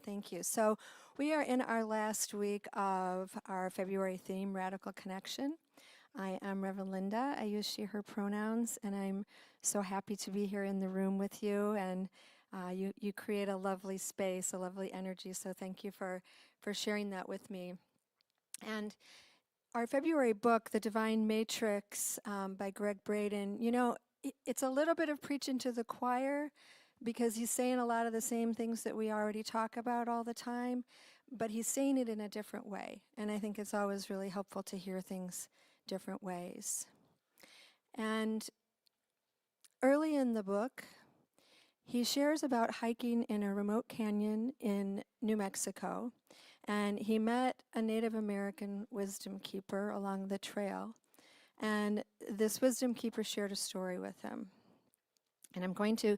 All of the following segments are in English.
Thank you. So we are in our last week of our February theme, Radical Connection. I am Reverend Linda. I use she, her pronouns, and I'm so happy to be here in the room with you. And you create a lovely space, a lovely energy. So thank you for sharing that with me. And our February book, The Divine Matrix by Greg Braden, it's a little bit of preaching to the choir because he's saying a lot of the same things that we already talk about all the time, but he's saying it in a different way. And I think it's always really helpful to hear things different ways. And early in the book, he shares about hiking in a remote canyon in New Mexico, and he met a Native American wisdom keeper along the trail. And this wisdom keeper shared a story with him. And I'm going to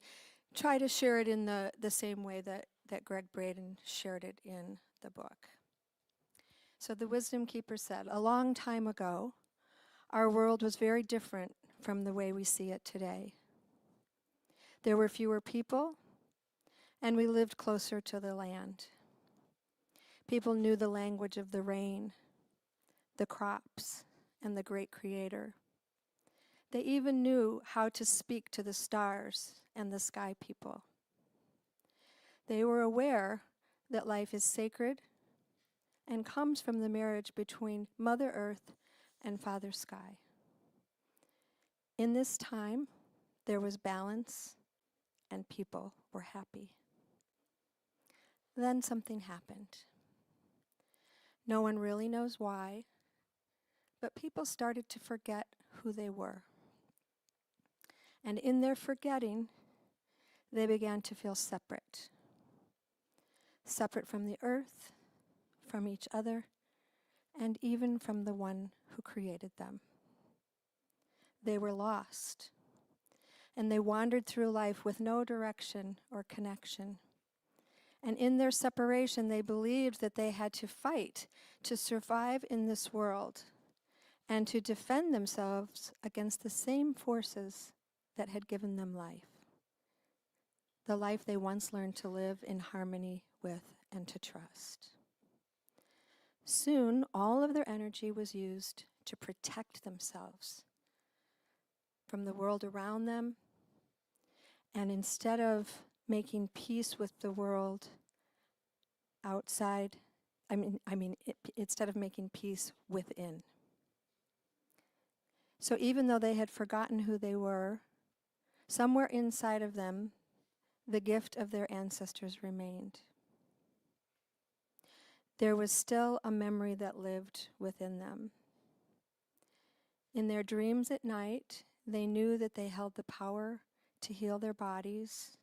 try to share it in the same way that Greg Braden shared it in the book. So the wisdom keeper said, "A long time ago, our world was very different from the way we see it today. There were fewer people, and we lived closer to the land. People knew the language of the rain, the crops, and the great creator. They even knew how to speak to the stars and the sky people. They were aware that life is sacred and comes from the marriage between Mother Earth and Father Sky. In this time, there was balance and people were happy. Then something happened. No one really knows why, but people started to forget who they were. And in their forgetting, they began to feel separate. Separate from the earth, from each other, and even from the one who created them. They were lost, and they wandered through life with no direction or connection. And in their separation, they believed that they had to fight to survive in this world and to defend themselves against the same forces that had given them life, the life they once learned to live in harmony with and to trust. Soon, all of their energy was used to protect themselves from the world around them, and instead of making peace with the world outside, instead of making peace within. So even though they had forgotten who they were, somewhere inside of them, the gift of their ancestors remained. There was still a memory that lived within them. In their dreams at night, they knew that they held the power to heal their bodies,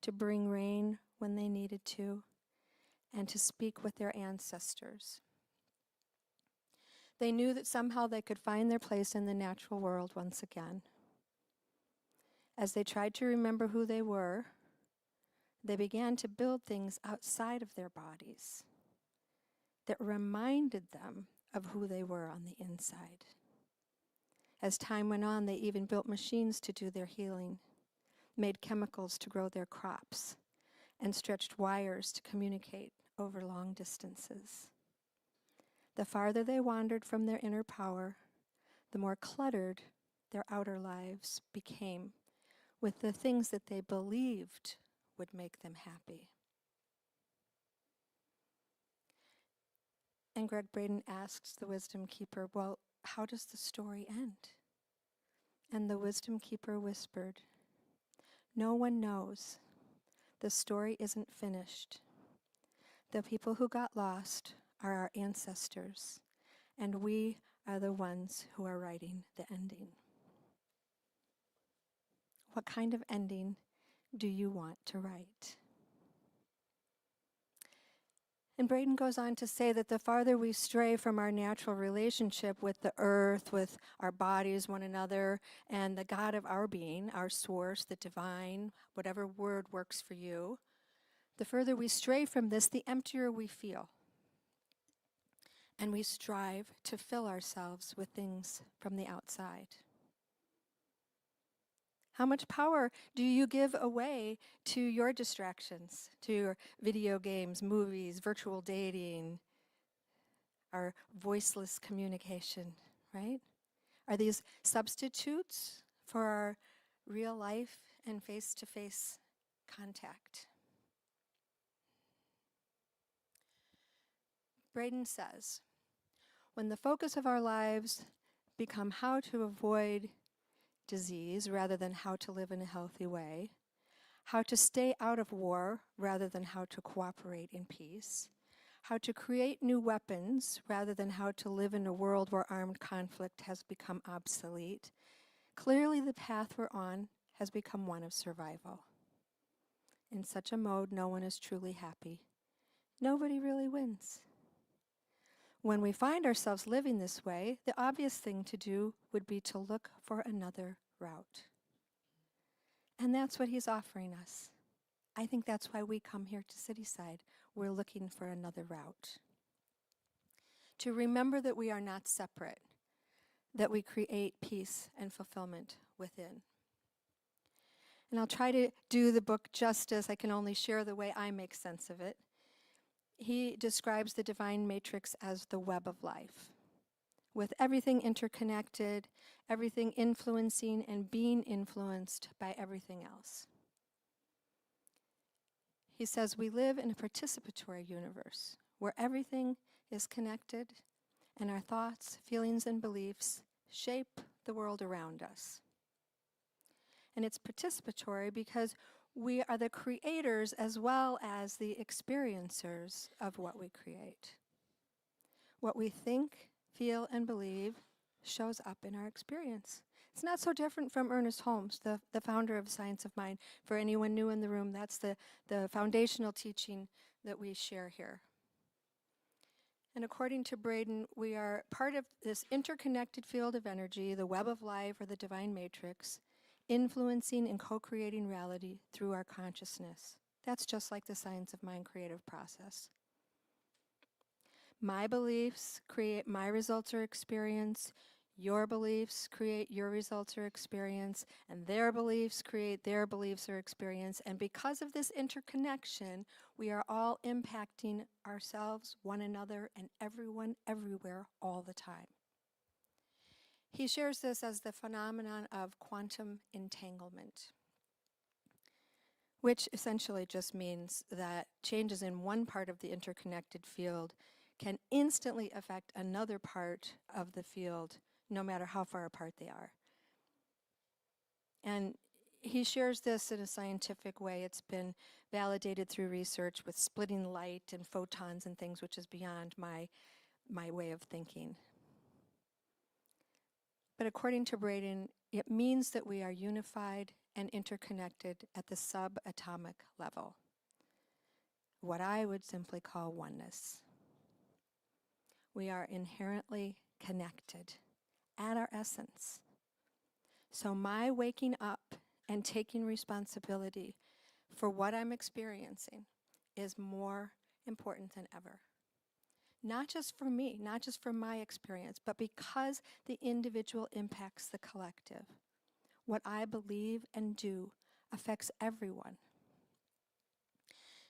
to bring rain when they needed to, and to speak with their ancestors. They knew that somehow they could find their place in the natural world once again. As they tried to remember who they were, they began to build things outside of their bodies that reminded them of who they were on the inside. As time went on, they even built machines to do their healing, made chemicals to grow their crops, and stretched wires to communicate over long distances. The farther they wandered from their inner power, the more cluttered their outer lives became with the things that they believed would make them happy. And Greg Braden asks the wisdom keeper, "Well, how does the story end?" And the wisdom keeper whispered, "No one knows. The story isn't finished. The people who got lost are our ancestors, and we are the ones who are writing the ending." What kind of ending do you want to write? And Braden goes on to say that the farther we stray from our natural relationship with the earth, with our bodies, one another, and the God of our being, our source, the divine, whatever word works for you, the further we stray from this, the emptier we feel. And we strive to fill ourselves with things from the outside. How much power do you give away to your distractions, to your video games, movies, virtual dating, our voiceless communication, right? Are these substitutes for our real life and face-to-face contact? Braden says, when the focus of our lives become how to avoid disease rather than how to live in a healthy way, how to stay out of war rather than how to cooperate in peace, how to create new weapons rather than how to live in a world where armed conflict has become obsolete, clearly the path we're on has become one of survival. In such a mode, no one is truly happy. Nobody really wins. When we find ourselves living this way, the obvious thing to do would be to look for another route. And that's what he's offering us. I think that's why we come here to Cityside. We're looking for another route. To remember that we are not separate, that we create peace and fulfillment within. And I'll try to do the book justice. I can only share the way I make sense of it. He describes the divine matrix as the web of life, with everything interconnected, everything influencing and being influenced by everything else. He says we live in a participatory universe where everything is connected and our thoughts, feelings, and beliefs shape the world around us. And it's participatory because we are the creators as well as the experiencers of what we create. What we think, feel, and believe shows up in our experience. It's not so different from Ernest Holmes, the founder of Science of Mind. For anyone new in the room, that's the foundational teaching that we share here. And according to Braden, we are part of this interconnected field of energy, the web of life or the divine matrix, influencing and co-creating reality through our consciousness. That's just like the Science of Mind creative process. My beliefs create my results or experience. Your beliefs create your results or experience. And their beliefs create their beliefs or experience. And because of this interconnection, we are all impacting ourselves, one another, and everyone, everywhere, all the time. He shares this as the phenomenon of quantum entanglement, which essentially just means that changes in one part of the interconnected field can instantly affect another part of the field, no matter how far apart they are. And he shares this in a scientific way. It's been validated through research with splitting light and photons and things, which is beyond my way of thinking. But according to Braden, it means that we are unified and interconnected at the subatomic level, what I would simply call oneness. We are inherently connected at our essence. So my waking up and taking responsibility for what I'm experiencing is more important than ever. Not just for me, not just for my experience, but because the individual impacts the collective. What I believe and do affects everyone.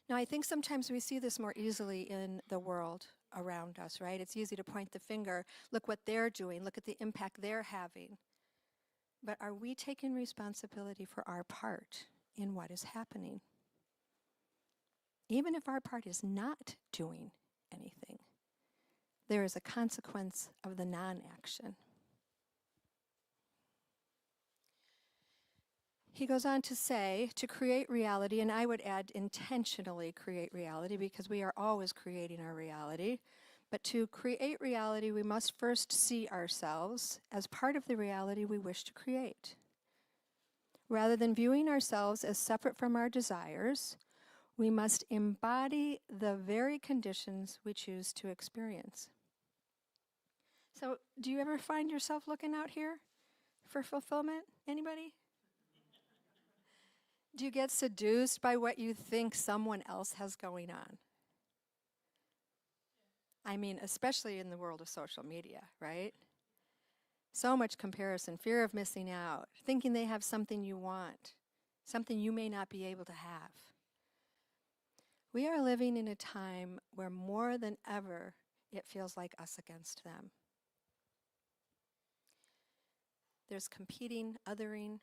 Now, I think sometimes we see this more easily in the world around us, right? It's easy to point the finger, look what they're doing, look at the impact they're having. But are we taking responsibility for our part in what is happening? Even if our part is not doing anything, there is a consequence of the non-action. He goes on to say, to create reality, and I would add intentionally create reality because we are always creating our reality, but to create reality, we must first see ourselves as part of the reality we wish to create. Rather than viewing ourselves as separate from our desires, we must embody the very conditions we choose to experience. So, do you ever find yourself looking out here for fulfillment? Anybody? Do you get seduced by what you think someone else has going on? I mean, especially in the world of social media, right? So much comparison, fear of missing out, thinking they have something you want, something you may not be able to have. We are living in a time where more than ever it feels like us against them. There's competing, othering,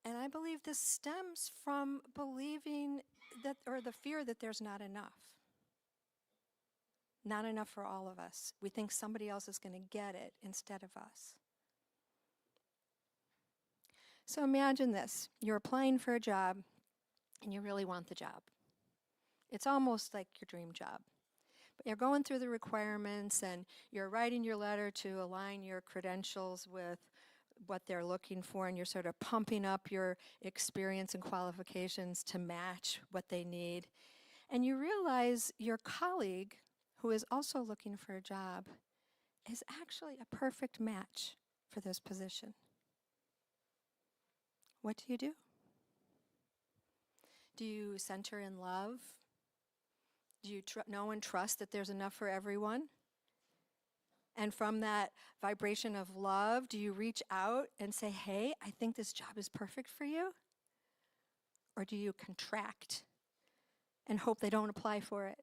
and I believe this stems from believing that, or the fear that there's not enough. Not enough for all of us. We think somebody else is going to get it instead of us. So imagine this. You're applying for a job and you really want the job. It's almost like your dream job. But you're going through the requirements and you're writing your letter to align your credentials with what they're looking for, and you're sort of pumping up your experience and qualifications to match what they need. And you realize your colleague, who is also looking for a job, is actually a perfect match for this position. What do you do? Do you center in love? Do you know and trust that there's enough for everyone? And from that vibration of love, do you reach out and say, hey, I think this job is perfect for you? Or do you contract and hope they don't apply for it?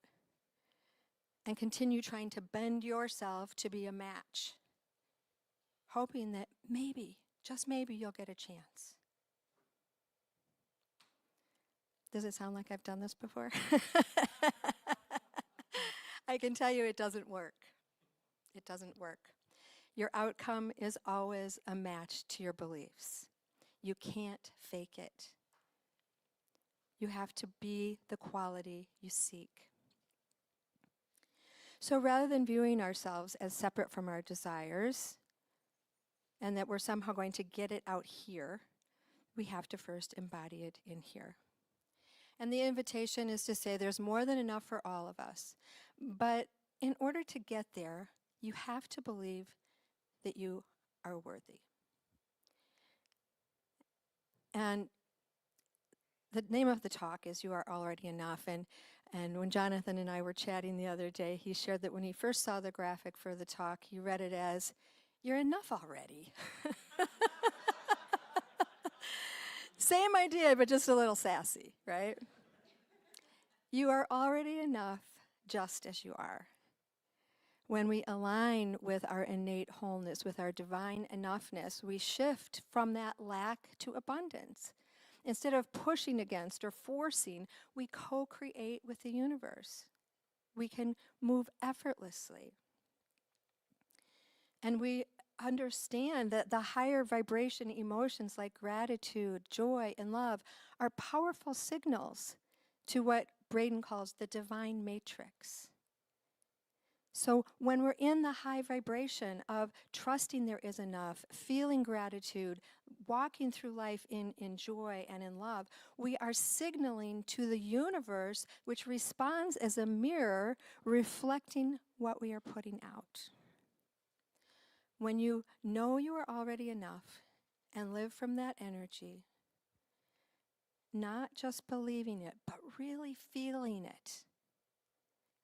And continue trying to bend yourself to be a match, hoping that maybe, just maybe, you'll get a chance. Does it sound like I've done this before? I can tell you it doesn't work. It doesn't work. Your outcome is always a match to your beliefs. You can't fake it. You have to be the quality you seek. So rather than viewing ourselves as separate from our desires and that we're somehow going to get it out here, we have to first embody it in here. And the invitation is to say there's more than enough for all of us. But in order to get there, you have to believe that you are worthy. And the name of the talk is You Are Already Enough. And when Jonathan and I were chatting the other day, he shared that when he first saw the graphic for the talk, he read it as, you're enough already. Same idea, but just a little sassy, right? You are already enough just as you are. When we align with our innate wholeness, with our divine enoughness, we shift from that lack to abundance. Instead of pushing against or forcing, we co-create with the universe. We can move effortlessly. And we understand that the higher vibration emotions like gratitude, joy, and love are powerful signals to what Braden calls the divine matrix. So when we're in the high vibration of trusting there is enough, feeling gratitude, walking through life in joy and in love, we are signaling to the universe, which responds as a mirror reflecting what we are putting out. When you know you are already enough and live from that energy, not just believing it, but really feeling it,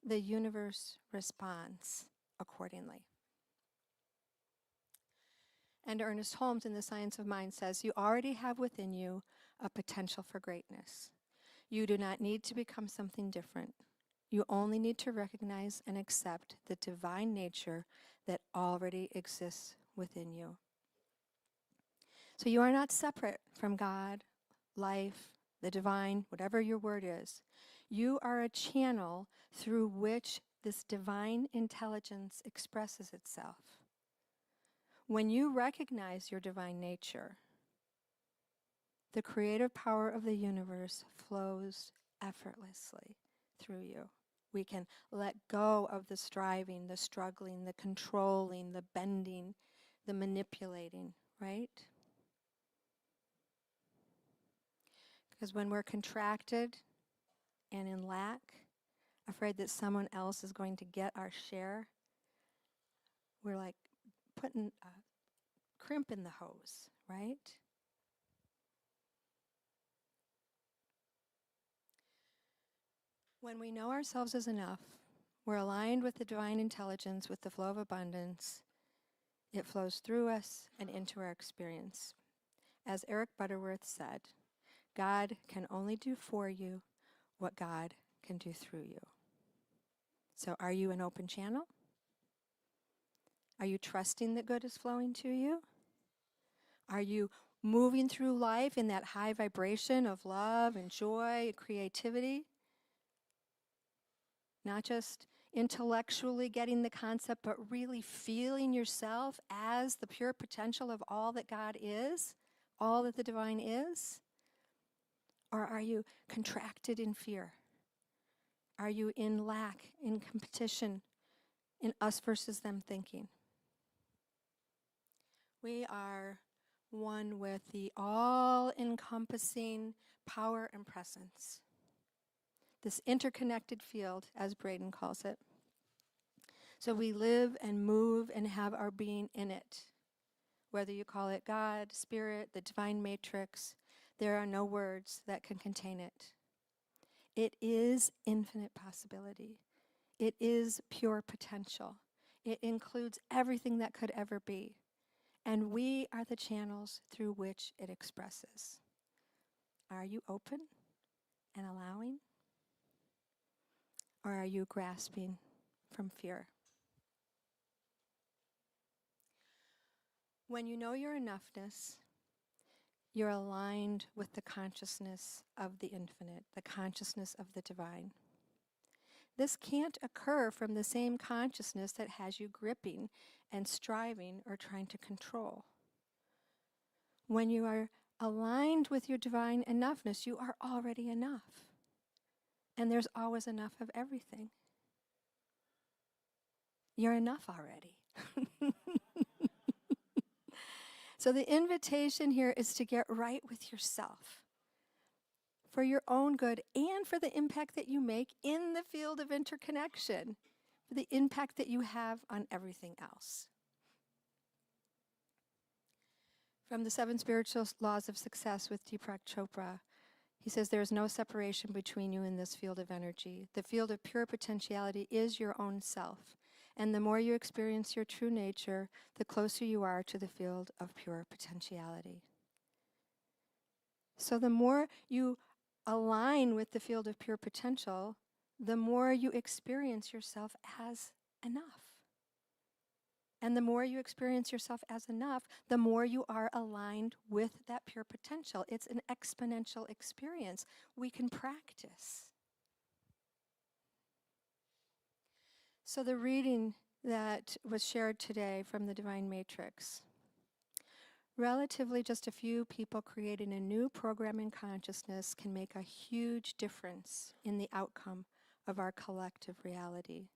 the universe responds accordingly. And Ernest Holmes in The Science of Mind says, you already have within you a potential for greatness. You do not need to become something different. You only need to recognize and accept the divine nature that already exists within you. So you are not separate from God, life, the divine, whatever your word is. You are a channel through which this divine intelligence expresses itself. When you recognize your divine nature, the creative power of the universe flows effortlessly through you. We can let go of the striving, the struggling, the controlling, the bending, the manipulating, right? Because when we're contracted and in lack, afraid that someone else is going to get our share, we're like putting a crimp in the hose, right? When we know ourselves as enough, we're aligned with the divine intelligence, with the flow of abundance, It flows through us and into our experience. As Eric Butterworth said, God can only do for you what God can do through you. So are you an open channel? Are you trusting that good is flowing to you? Are you moving through life in that high vibration of love and joy and creativity? Not just intellectually getting the concept, but really feeling yourself as the pure potential of all that God is, all that the divine is? Or are you contracted in fear? Are you in lack, in competition, in us versus them thinking? We are one with the all-encompassing power and presence. This interconnected field, as Braden calls it. So we live and move and have our being in it. Whether you call it God, Spirit, the divine matrix, there are no words that can contain it. It is infinite possibility. It is pure potential. It includes everything that could ever be. And we are the channels through which it expresses. Are you open and allowing? Or are you grasping from fear? When you know your enoughness, you're aligned with the consciousness of the infinite, the consciousness of the divine. This can't occur from the same consciousness that has you gripping and striving or trying to control. When you are aligned with your divine enoughness, you are already enough. And there's always enough of everything. You're enough already. So the invitation here is to get right with yourself for your own good and for the impact that you make in the field of interconnection, for the impact that you have on everything else. From the 7 Spiritual Laws of Success with Deepak Chopra, he says there is no separation between you in this field of energy. The field of pure potentiality is your own self. And the more you experience your true nature, the closer you are to the field of pure potentiality. So the more you align with the field of pure potential, the more you experience yourself as enough. And the more you experience yourself as enough, the more you are aligned with that pure potential. It's an exponential experience. We can practice. So the reading that was shared today from the Divine Matrix, relatively just a few people creating a new program in consciousness can make a huge difference in the outcome of our collective reality.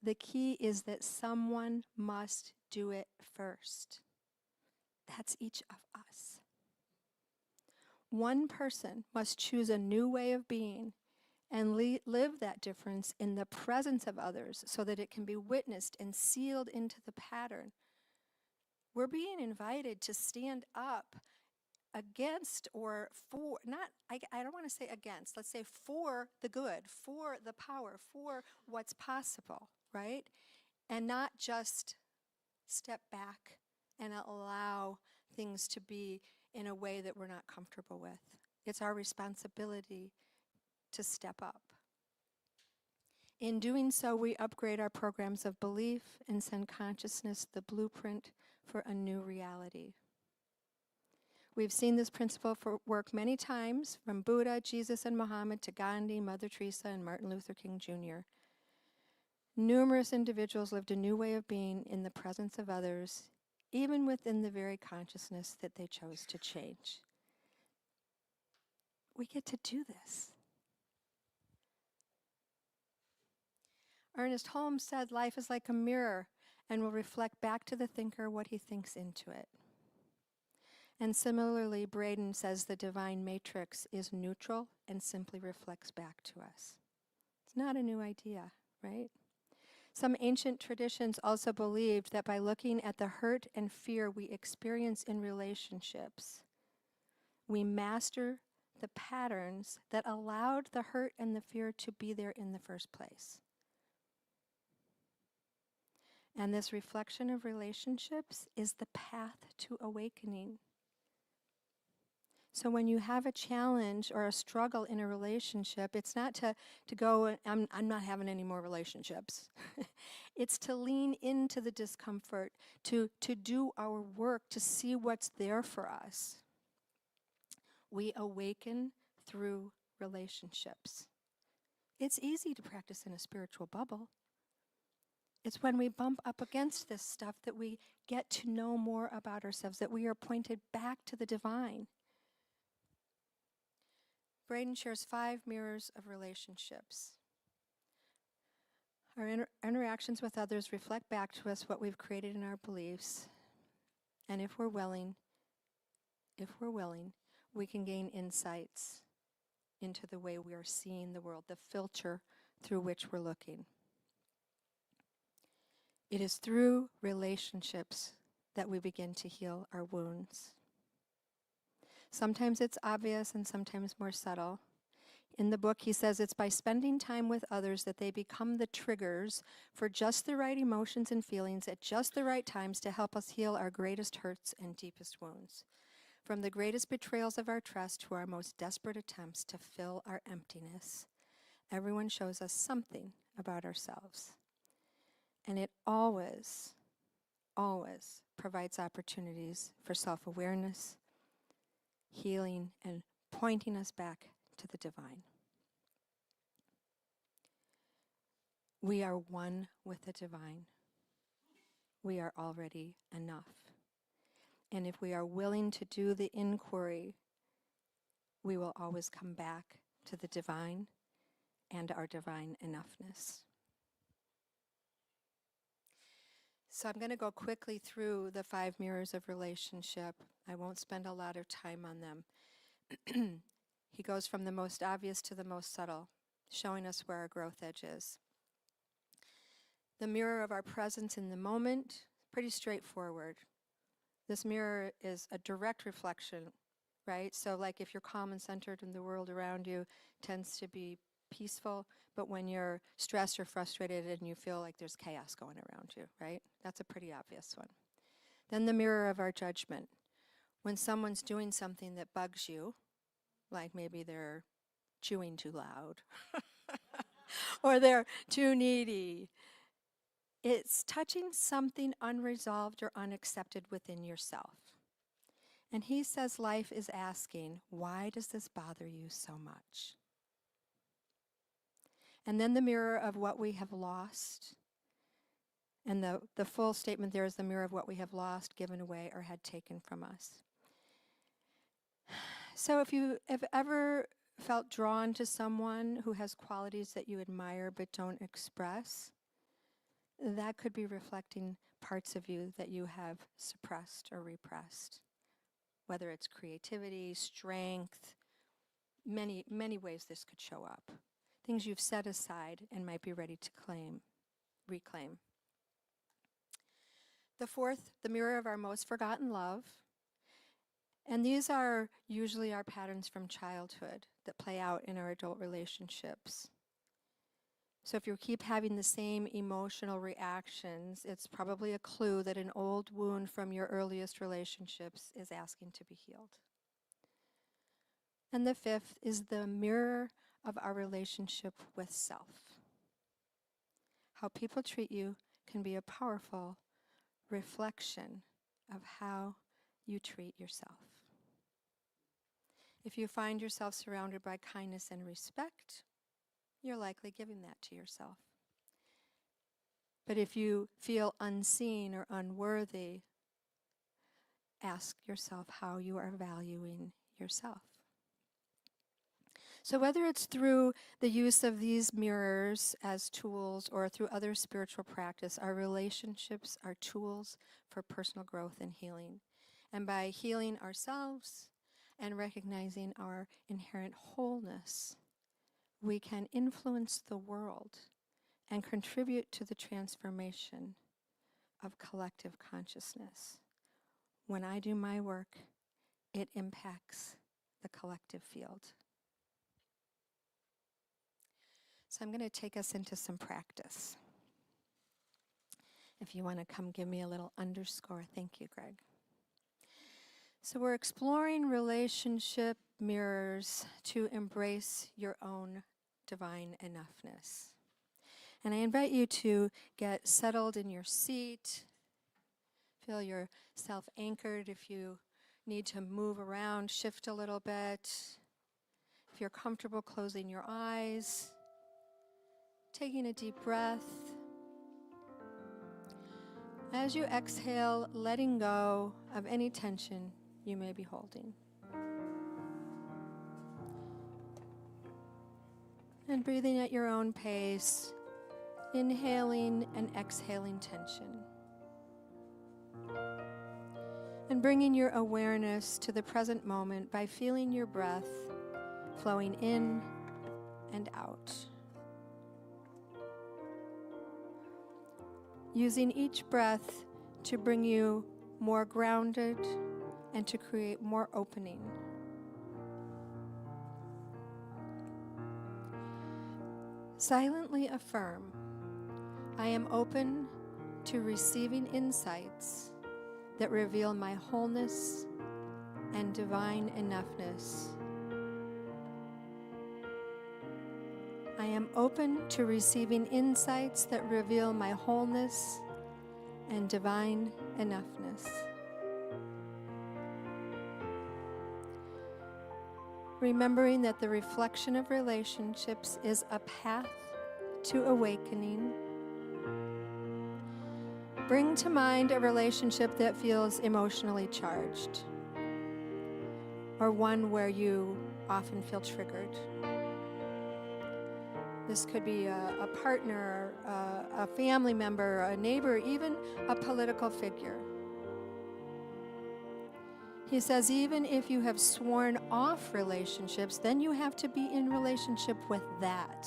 The key is that someone must do it first. That's each of us. One person must choose a new way of being and live that difference in the presence of others so that it can be witnessed and sealed into the pattern. We're being invited to stand up against or for, not, I don't want to say against, let's say for the good, for the power, for what's possible, right? And not just step back and allow things to be in a way that we're not comfortable with. It's our responsibility to step up. In doing so, we upgrade our programs of belief and send consciousness the blueprint for a new reality. We've seen this principle work many times, from Buddha, Jesus, and Muhammad to Gandhi, Mother Teresa, and Martin Luther King Jr. Numerous individuals lived a new way of being in the presence of others, even within the very consciousness that they chose to change. We get to do this. Ernest Holmes said, life is like a mirror and will reflect back to the thinker what he thinks into it. And similarly, Braden says the divine matrix is neutral and simply reflects back to us. It's not a new idea, right? Some ancient traditions also believed that by looking at the hurt and fear we experience in relationships, we master the patterns that allowed the hurt and the fear to be there in the first place. And this reflection of relationships is the path to awakening. So when you have a challenge or a struggle in a relationship, it's not to go, I'm not having any more relationships. It's to lean into the discomfort, to do our work, to see what's there for us. We awaken through relationships. It's easy to practice in a spiritual bubble. It's when we bump up against this stuff that we get to know more about ourselves, that we are pointed back to the divine. Braden shares 5 mirrors of relationships. Our interactions with others reflect back to us what we've created in our beliefs. And if we're willing, we can gain insights into the way we are seeing the world, the filter through which we're looking. It is through relationships that we begin to heal our wounds. Sometimes it's obvious and sometimes more subtle. In the book, he says it's by spending time with others that they become the triggers for just the right emotions and feelings at just the right times to help us heal our greatest hurts and deepest wounds. From the greatest betrayals of our trust to our most desperate attempts to fill our emptiness, everyone shows us something about ourselves. And it always provides opportunities for self-awareness, healing, and pointing us back to the divine. We are one with the divine. We are already enough. And if we are willing to do the inquiry, we will always come back to the divine and our divine enoughness. So I'm going to go quickly through the 5 mirrors of relationship. I won't spend a lot of time on them. He goes from the most obvious to the most subtle, showing us where our growth edge is. The mirror of our presence in the moment, pretty straightforward. This mirror is a direct reflection, right? So like if you're calm and centered and the world around you tends to be peaceful, but when you're stressed or frustrated and you feel like there's chaos going around you, right? That's a pretty obvious one. Then the mirror of our judgment. When someone's doing something that bugs you, like maybe they're chewing too loud or they're too needy, it's touching something unresolved or unaccepted within yourself. And he says life is asking, why does this bother you so much? And then the mirror of what we have lost. And the full statement there is the mirror of what we have lost, given away, or had taken from us. So if you have ever felt drawn to someone who has qualities that you admire but don't express, that could be reflecting parts of you that you have suppressed or repressed. Whether it's creativity, strength, many ways this could show up. Things you've set aside and might be ready to reclaim. The 4th, the mirror of our most forgotten love. And these are usually our patterns from childhood that play out in our adult relationships. So if you keep having the same emotional reactions, it's probably a clue that an old wound from your earliest relationships is asking to be healed. And the 5th is the mirror of our relationship with self. How people treat you can be a powerful reflection of how you treat yourself. If you find yourself surrounded by kindness and respect, you're likely giving that to yourself. But if you feel unseen or unworthy, ask yourself how you are valuing yourself. So whether it's through the use of these mirrors as tools or through other spiritual practice, our relationships are tools for personal growth and healing. And by healing ourselves and recognizing our inherent wholeness, we can influence the world and contribute to the transformation of collective consciousness. When I do my work, it impacts the collective field. So I'm going to take us into some practice. If you want to come give me a little underscore, thank you, Greg. So we're exploring relationship mirrors to embrace your own divine enoughness. And I invite you to get settled in your seat. Feel yourself anchored if you need to move around, shift a little bit. If you're comfortable closing your eyes, taking a deep breath. As you exhale, letting go of any tension you may be holding. And breathing at your own pace, inhaling and exhaling tension. And bringing your awareness to the present moment by feeling your breath flowing in and out. Using each breath to bring you more grounded and to create more opening. Silently affirm, I am open to receiving insights that reveal my wholeness and divine enoughness. I am open to receiving insights that reveal my wholeness and divine enoughness. Remembering that the reflection of relationships is a path to awakening. Bring to mind a relationship that feels emotionally charged, or one where you often feel triggered. This could be a partner, a family member, a neighbor, even a political figure. He says, even if you have sworn off relationships, then you have to be in relationship with that.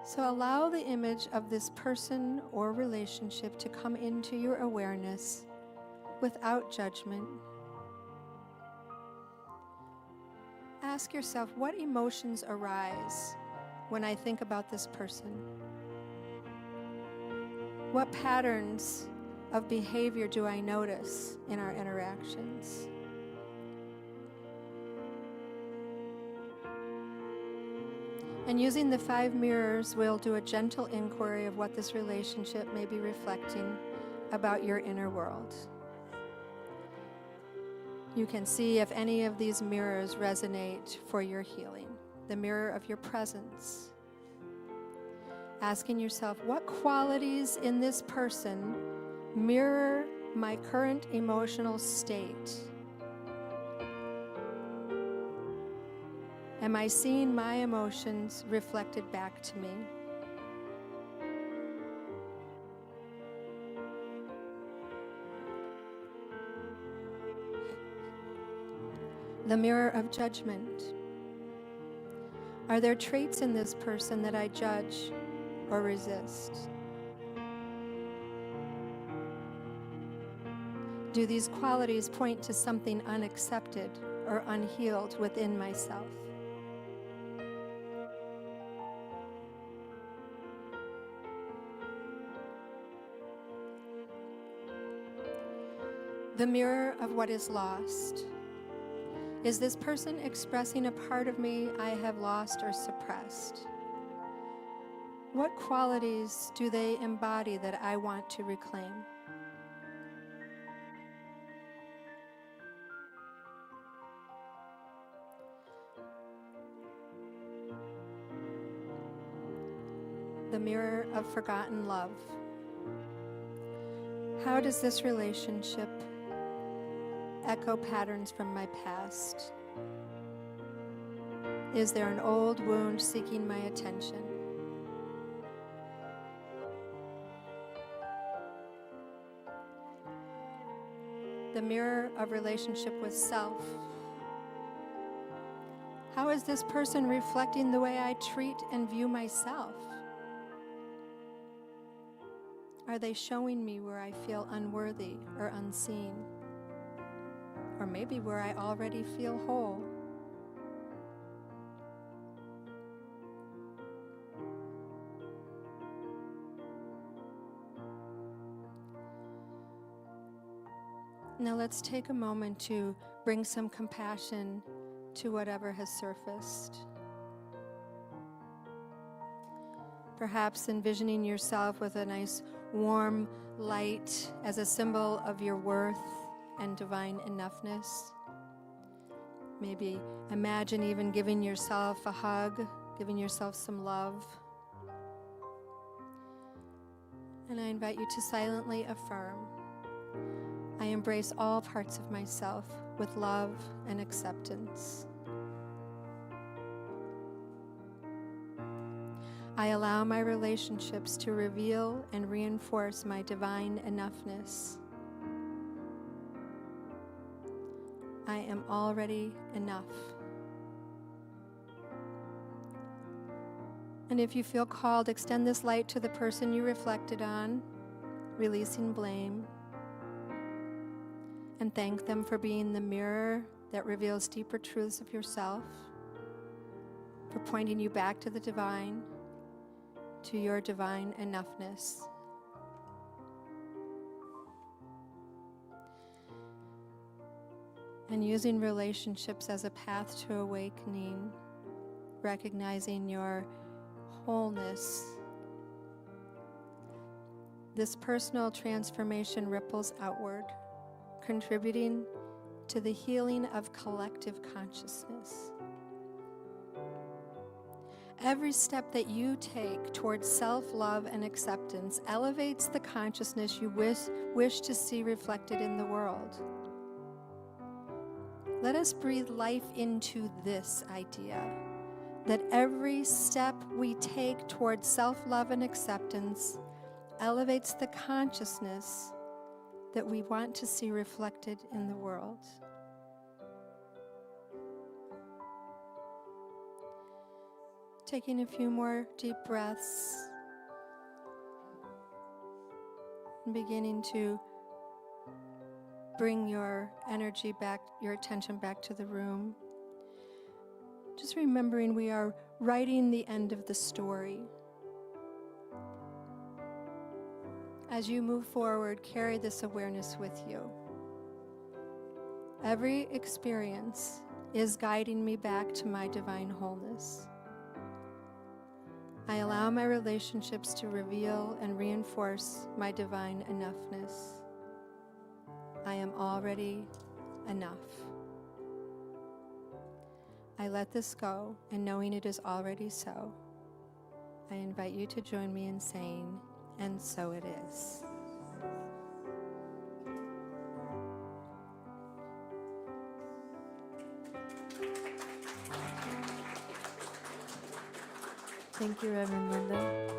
So allow the image of this person or relationship to come into your awareness without judgment. Ask yourself, what emotions arise when I think about this person? What patterns of behavior do I notice in our interactions? And using the 5 mirrors, we'll do a gentle inquiry of what this relationship may be reflecting about your inner world. You can see if any of these mirrors resonate for your healing. The mirror of your presence. Asking yourself, what qualities in this person mirror my current emotional state? Am I seeing my emotions reflected back to me? The mirror of judgment. Are there traits in this person that I judge or resist? Do these qualities point to something unaccepted or unhealed within myself? The mirror of what is lost. Is this person expressing a part of me I have lost or suppressed? What qualities do they embody that I want to reclaim? The mirror of forgotten love. How does this relationship echo patterns from my past? Is there an old wound seeking my attention? The mirror of relationship with self. How is this person reflecting the way I treat and view myself? Are they showing me where I feel unworthy or unseen? Or maybe where I already feel whole? Now let's take a moment to bring some compassion to whatever has surfaced. Perhaps envisioning yourself with a nice warm light as a symbol of your worth and divine enoughness. Maybe imagine even giving yourself a hug, giving yourself some love. And I invite you to silently affirm, I embrace all parts of myself with love and acceptance. I allow my relationships to reveal and reinforce my divine enoughness. I am already enough. And if you feel called, extend this light to the person you reflected on, releasing blame, and thank them for being the mirror that reveals deeper truths of yourself, for pointing you back to the divine, to your divine enoughness. And using relationships as a path to awakening, recognizing your wholeness. This personal transformation ripples outward, contributing to the healing of collective consciousness. Every step that you take towards self-love and acceptance elevates the consciousness you wish to see reflected in the world. Let us breathe life into this idea, that every step we take towards self-love and acceptance elevates the consciousness that we want to see reflected in the world. Taking a few more deep breaths and beginning to bring your energy back, your attention back to the room. Just remembering we are writing the end of the story. As you move forward, carry this awareness with you. Every experience is guiding me back to my divine wholeness. I allow my relationships to reveal and reinforce my divine enoughness. I am already enough. I let this go, and knowing it is already so, I invite you to join me in saying, and so it is. Thank you, Reverend Linda.